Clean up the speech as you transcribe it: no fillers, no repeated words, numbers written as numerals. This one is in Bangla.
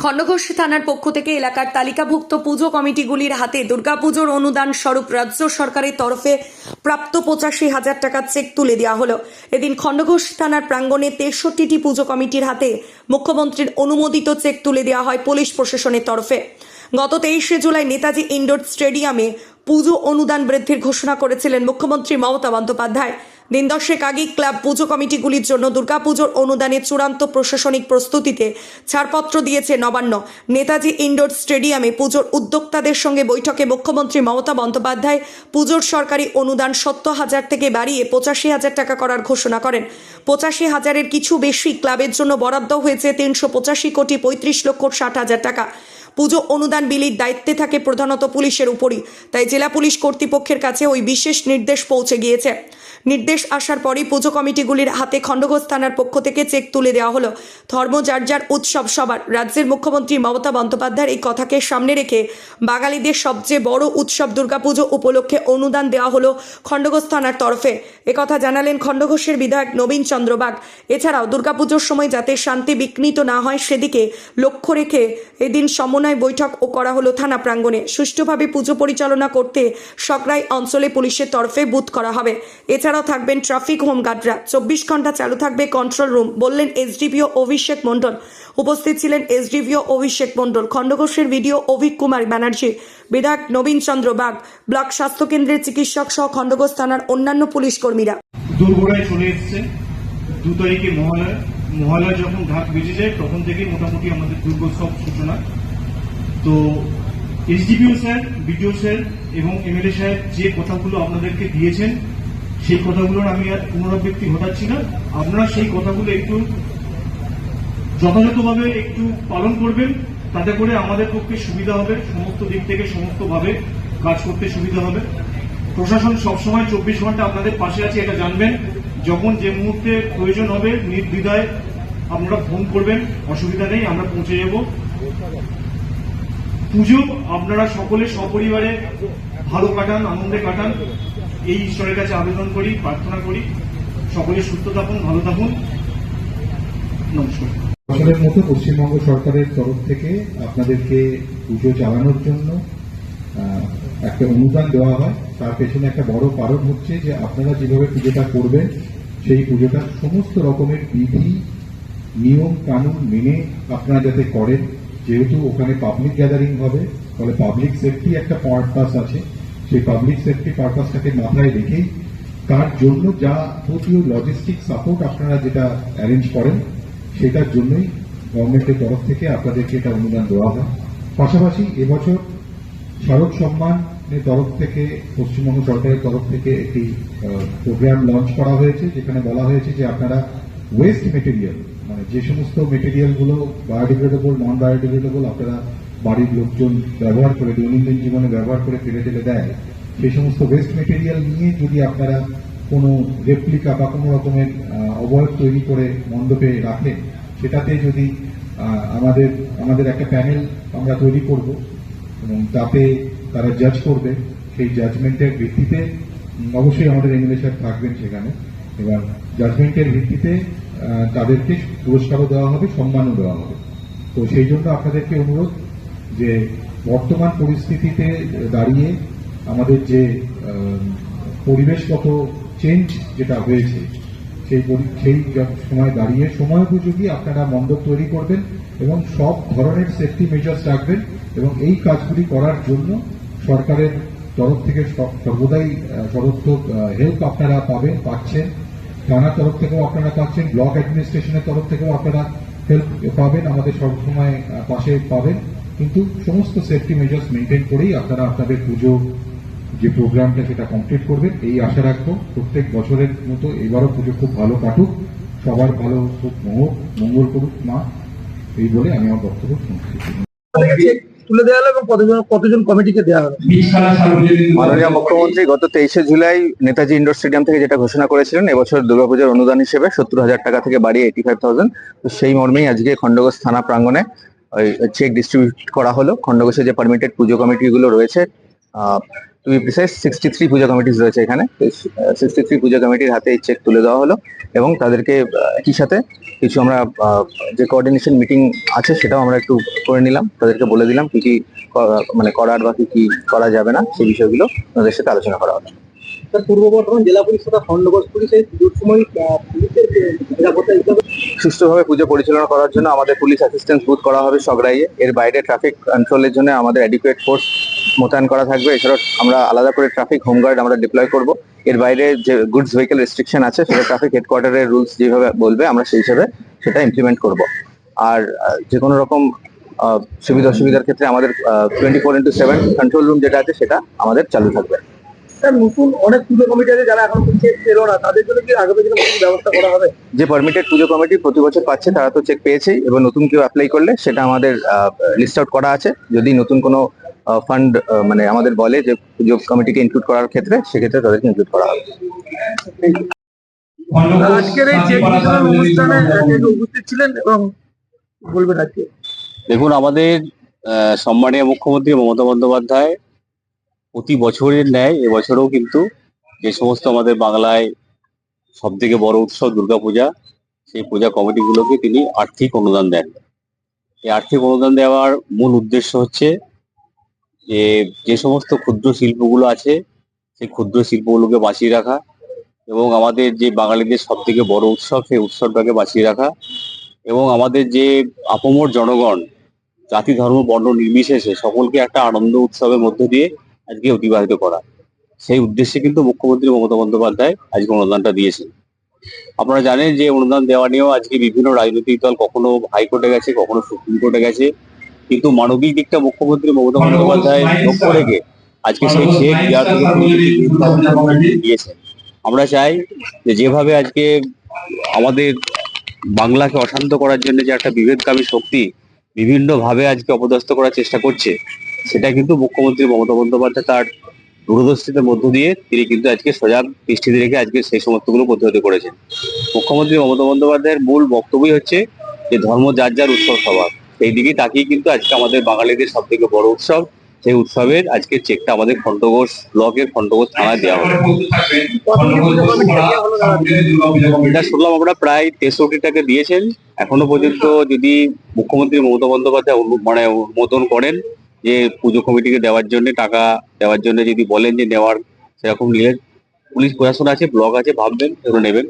খণ্ডঘোষ থানার পক্ষ থেকে এলাকার তালিকাভুক্ত পুজো কমিটিগুলির হাতে দুর্গাপুজোর অনুদান স্বরূপ রাজ্য সরকারের তরফে প্রাপ্ত 85,000 টাকার চেক তুলে দেওয়া হলো। এদিন খণ্ডঘোষ থানার প্রাঙ্গণে 63টি পুজো কমিটির হাতে মুখ্যমন্ত্রীর অনুমোদিত চেক তুলে দেওয়া হয় পুলিশ প্রশাসনের তরফে। গত 23শে জুলাই নেতাজি ইনডোর স্টেডিয়ামে পুজো অনুদান বৃদ্ধির ঘোষণা করেছিলেন মুখ্যমন্ত্রী মমতা বন্দ্যোপাধ্যায়। দিন 10 আগে ক্লাব পুজো কমিটিগুলির জন্য দুর্গাপুজোর অনুদানের চূড়ান্ত প্রশাসনিক প্রস্তুতিতে ছাড়পত্র দিয়েছে নবান্ন। নেতাজি ইনডোর স্টেডিয়ামে পুজোর উদ্যোক্তাদের সঙ্গে বৈঠকে মুখ্যমন্ত্রী মমতা বন্দ্যোপাধ্যায় পুজোর সরকারি অনুদান 70,000 থেকে বাড়িয়ে 85,000 টাকা করার ঘোষণা করেন। 85,000-এর কিছু বেশি ক্লাবের জন্য বরাদ্দ হয়েছে 385,60,60,000 টাকা। পুজো অনুদান বিলির দায়িত্বে থাকে প্রধানত পুলিশের উপরই, তাই জেলা পুলিশ কর্তৃপক্ষের কাছে ওই বিশেষ নির্দেশ পৌঁছে গিয়েছে। নির্দেশ আসার পরই পুজো কমিটিগুলির হাতে খণ্ডঘোষ থানার পক্ষ থেকে চেক তুলে দেওয়া হলো। ধর্ম যার যার উৎসব সবার। রাজ্যের মুখ্যমন্ত্রী মমতা বন্দ্যোপাধ্যায়ের এই কথাকে সামনে রেখে বাঙালিদের সবচেয়ে বড় উৎসব দুর্গাপুজো উপলক্ষে অনুদান দেওয়া হলো খণ্ডঘোষ থানার তরফে। একথা জানালেন খণ্ডঘোষের বিধায়ক নবীন চন্দ্র বাগ। এছাড়াও দুর্গাপুজোর সময় যাতে শান্তি বিঘ্নিত না হয় সেদিকে লক্ষ্য রেখে এদিন সমন্বয় বৈঠক ও করা হলো থানা প্রাঙ্গণে। সুষ্ঠুভাবে পুজো পরিচালনা করতে সকরাই অঞ্চলে পুলিশের তরফে বুথ করা হবে। এছাড়াও থাকবেন ট্রাফিক হোমগার্ডরা। 24 ঘন্টা চালু থাকবে কন্ট্রোল রুম, বললেন এসডিপিও অভিষেক মণ্ডল। উপস্থিত ছিলেন এসডিপিও অভিষেক মণ্ডল, খণ্ডঘোষের ভিডিও অভিক কুমার ব্যানার্জি, বিধায়ক নবীন চন্দ্র বাগ, ব্লক স্বাস্থ্যকেন্দ্রের চিকিৎসক সহ খণ্ডঘোষ থানার অন্যান্য পুলিশ কর্মীরা। দুর্গড়ায় চলে এসছে 2 তারিখে মহালয়া যখন ঢাক বেজে যায় তখন থেকে মোটামুটি আমাদের দুর্গোৎসব সূচনা। তো এসডিপিও স্যার, বিডিও স্যার এবং এমএলএ সাহেব যে কথাগুলো আপনাদেরকে দিয়েছেন সেই কথাগুলোর আমি আর পুনরাবৃত্তি ঘটাচ্ছি না। আপনারা সেই কথাগুলো একটু যথাযথভাবে একটু পালন করবেন, তাতে করে আমাদের পক্ষে সুবিধা হবে, সমস্ত দিক থেকে সমস্তভাবে কাজ করতে সুবিধা হবে। প্রশাসন সবসময় 24 ঘন্টা আপনাদের পাশে আছে, এটা জানবেন। যখন যে মুহূর্তে প্রয়োজন হবে নির্দ্বিধায় আপনারা ফোন করবেন, অসুবিধা নেই, আমরা পৌঁছে যাব। পুজো আপনারা সকলে সপরিবারে ভালো কাটান, আনন্দে কাটান, এই ঈশ্বরের কাছে আবেদন করি, প্রার্থনা করি। সকলে সুস্থ থাকুন, ভালো থাকুন। নমস্কার। বছরের মতো পশ্চিমবঙ্গ সরকারের তরফ থেকে আপনাদেরকে পুজো চালানোর জন্য একটা অনুদান দেওয়া হয়। তার পেছনে একটা বড় কারণ হচ্ছে যে আপনারা যেভাবে পুজোটা করবেন সেই পুজোটা সমস্ত রকমের বিধি নিয়ম কানুন মেনে আপনারা যাতে করেন। যেহেতু ওখানে পাবলিক গ্যাদারিং হবে, ফলে পাবলিক সেফটি একটা পারপাস আছে। সেই পাবলিক সেফটি পারপাসটাকে মাথায় রেখেই তার জন্য যাবতীয় লজিস্টিক সাপোর্ট আপনারা যেটা অ্যারেঞ্জ করেন সেটার জন্যই গভর্নমেন্টের তরফ থেকে আপনাদেরকে এটা অনুদান দেওয়া হয়। পাশাপাশি এবছর শারদ সম্মানের তরফ থেকে পশ্চিমবঙ্গ সরকারের তরফ থেকে একটি প্রোগ্রাম লঞ্চ করা হয়েছে, যেখানে বলা হয়েছে যে আপনারা ওয়েস্ট মেটেরিয়াল, মানে যে সমস্ত মেটেরিয়ালগুলো বায়োডিগ্রেডেবল, নন বায়োডিগ্রেডেবল আপনারা বাড়ির লোকজন ব্যবহার করে দৈনন্দিন জীবনে ব্যবহার করে ফেলে টেলে দেয়, সেই সমস্ত ওয়েস্ট মেটেরিয়াল নিয়ে যদি আপনারা কোনো রেপ্লিকা বা কোনো রকমের অবয়ব তৈরি করে মণ্ডপে রাখেন, সেটাতে যদি আমাদের একটা প্যানেল আমরা তৈরি করব এবং তাতে তারা জাজ করবে। সেই জাজমেন্টের ভিত্তিতে অবশ্যই আমাদের এমএলএ সাহেব থাকবেন সেখানে, এবার জাজমেন্টের ভিত্তিতে তাদেরকে পুরস্কারও দেওয়া হবে, সম্মানও দেওয়া হবে। তো সেই জন্য আপনাদেরকে অনুরোধ যে বর্তমান পরিস্থিতিতে দাঁড়িয়ে আমাদের যে পরিবেশগত চেঞ্জ যেটা হয়েছে সেই সময় দাঁড়িয়ে সময়োপযোগী আপনারা মণ্ডপ তৈরি করবেন এবং সব ধরনের সেফটি মেজার্স রাখবেন। এবং এই কাজগুলি করার জন্য সরকারের তরফ থেকে সর্বদাই সর্বোত্তম হেল্প আপনারা পাচ্ছেন। থানার তরফ থেকেও আপনারা পাচ্ছেন, ব্লক অ্যাডমিনিস্ট্রেশনের তরফ থেকেও আপনারা হেল্প পাবেন, আমাদের সবসময় পাশে পাবেন। কিন্তু সমস্ত সেফটি মেজার্স মেনটেন করেই আপনারা আপনাদের পুজো যে প্রোগ্রামটা সেটা কমপ্লিট করবেন, এই আশা রাখবো। প্রত্যেক বছরের মতো এবারও পুজো খুব ভালো কাটুক, সবার ভালো খুব মঙ্গল করুক মা, এই বলে আমি আমার বক্তব্য শুনছি। তুলে দেওয়া হলো এবং কতজন কমিটিকে দেওয়া হলো? মাননীয় মুখ্যমন্ত্রী গত 23শে জুলাই নেতাজি ইন্ডোর স্টেডিয়াম থেকে যেটা ঘোষণা করেছিলেন এবছর দুর্গাপূজার অনুদান হিসেবে 70,000 টাকা থেকে বাড়িয়ে 85,000, তো সেই মর্মেই আজকে খণ্ডঘোষ থানা প্রাঙ্গণে চেক ডিস্ট্রিবিউট করা হলো। খণ্ডঘোষে যে পারমিটেড পুজো কমিটিগুলো রয়েছে টু বি প্রিসাইজ 63 পুজো কমিটিস রয়েছে এখানে। 63 পুজো কমিটির হাতে এই চেক তুলে দেওয়া হলো এবং তাদেরকে একই সাথে কিছু আমরা যে কোঅর্ডিনেশন মিটিং আছে সেটাও আমরা একটু করে নিলাম, তাদেরকে বলে দিলাম কি কি মানে করার বা কি কি করা যাবে না সেই বিষয়গুলো তাদের সাথে আলোচনা করা হলো। পূর্ব বর্ধমান জেলা পুলিশ তথা খণ্ডঘোষ পুলিশের পুজোর সময় পুলিশের নিরাপত্তা হিসাবে সুষ্ঠুভাবে পুজো পরিচালনা করার জন্য আমাদের পুলিশ অ্যাসিস্ট্যান্স বুথ করা হবে সগড়াইয়ে। এর বাইরে ট্রাফিক কন্ট্রোলের জন্য আমাদের অ্যাডিকুয়েট ফোর্স মোতায়েন করা থাকবে। এছাড়াও আমরা আলাদা করে ট্রাফিক হোমগার্ড আমরা ডিপ্লয় করব। এর বাইরে যে গুডস ভেহিকল রেস্ট্রিকশন আছে সেটা ট্রাফিক হেডকোয়ার্টারের রুলস যেভাবে বলবে আমরা সেই হিসেবে সেটা ইমপ্লিমেন্ট করব। আর যে কোনো রকম সুবিধা অসুবিধার ক্ষেত্রে আমাদের 24/7 কন্ট্রোল রুম যেটা আছে সেটা আমাদের চালু থাকবে। স্যার, নতুন অনেক পুজো কমিটি আছে যারা এখন চেক পেলো না, তাদের জন্য কি আগামী দিনে কোনো ব্যবস্থা করা হবে? যে পারমিটেড পুজো কমিটি প্রতি বছর পাচ্ছে তারা তো চেক পেয়েছেই, এবং নতুন কেউ অ্যাপ্লাই করলে সেটা আমাদের লিস্ট আউট করা আছে। যদি নতুন কোনো ফান্ড মানে আমাদের বলে যে পুজো কমিটিকে ইনক্লুড করার ক্ষেত্রে, সেক্ষেত্রে তাদেরকে ইনক্লুড করা হবে। আজকের এই চেক বিতরণ অনুষ্ঠানে উপস্থিত ছিলেন এবং বলবেন আজকে। দেখুন, আমাদের সম্মানীয় মুখ্যমন্ত্রী মমতা বন্দ্যোপাধ্যায় প্রতি বছরের ন্যায় এবছরেও কিন্তু যে সমস্ত আমাদের বাংলায় সব থেকে বড় উৎসব দুর্গাপূজা, সেই পূজা কমিটিগুলোকে তিনি আর্থিক অনুদান দেন। এই আর্থিক অনুদান দেওয়ার মূল উদ্দেশ্য হচ্ছে যে সমস্ত ক্ষুদ্র শিল্পগুলো আছে সেই ক্ষুদ্র শিল্পগুলোকে বাঁচিয়ে রাখা, এবং আমাদের যে বাঙালিদের সব থেকে বড় উৎসব সেই উৎসবটাকে বাঁচিয়ে রাখা, এবং আমাদের যে আপামর জনগণ জাতি ধর্ম বর্ণ নির্বিশেষে সকলকে একটা আনন্দ উৎসবের মধ্য দিয়ে আজকে অতিবাহিত করা। সেই উদ্দেশ্যে কিন্তু মুখ্যমন্ত্রী মমতা বন্দ্যোপাধ্যায় আজকে অনুদানটা দিয়েছেন। আপনারা জানেন যে অনুদান দেওয়া নিয়েও আজকে বিভিন্ন রাজনৈতিক দল কখনো হাইকোর্টে গেছে, কখনো সুপ্রিম কোর্টে গেছে, কিন্তু মানবিক দিকটা মুখ্যমন্ত্রী মমতা বন্দ্যোপাধ্যায় লক্ষ্য রেখে আজকে সেই চেক দেওয়ার থেকে দিয়েছেন। আমরা চাই যে যেভাবে আজকে আমাদের বাংলাকে অশান্ত করার জন্য যে একটা বিভেদকামী শক্তি বিভিন্নভাবে আজকে অপদস্থ করার চেষ্টা করছে, সেটা কিন্তু মুখ্যমন্ত্রী মমতা বন্দ্যোপাধ্যায় তার দূরদর্শিতার মধ্য দিয়ে তিনি কিন্তু আজকে সজাগ দৃষ্টিতে রেখে আজকে সেই সমস্তগুলো প্রতিহত করেছেন। মুখ্যমন্ত্রী মমতা বন্দ্যোপাধ্যায়ের মূল বক্তব্যই হচ্ছে যে ধর্ম যার যার উৎসব সবার, সেই দিকে তাকিয়ে কিন্তু আজকে আমাদের বাঙালিদের সব থেকে বড় উৎসব, সেই উৎসবের আজকে চেকটা আমাদের খণ্ডঘোষ ব্লকের খণ্ডঘোষ থানায় দেওয়া হবে। এটা শুনলাম আমরা প্রায় 63 টাকা দিয়েছেন। এখনো পর্যন্ত যদি মুখ্যমন্ত্রী মমতা বন্দ্যোপাধ্যায় মানে অনুমোদন করেন যে পুজো কমিটিকে দেওয়ার জন্য টাকা দেওয়ার জন্য, যদি বলেন যে নেওয়ার সেরকম নিলে পুলিশ প্রশাসন আছে, ব্লক আছে, ভাববেন এগুলো নেবেন।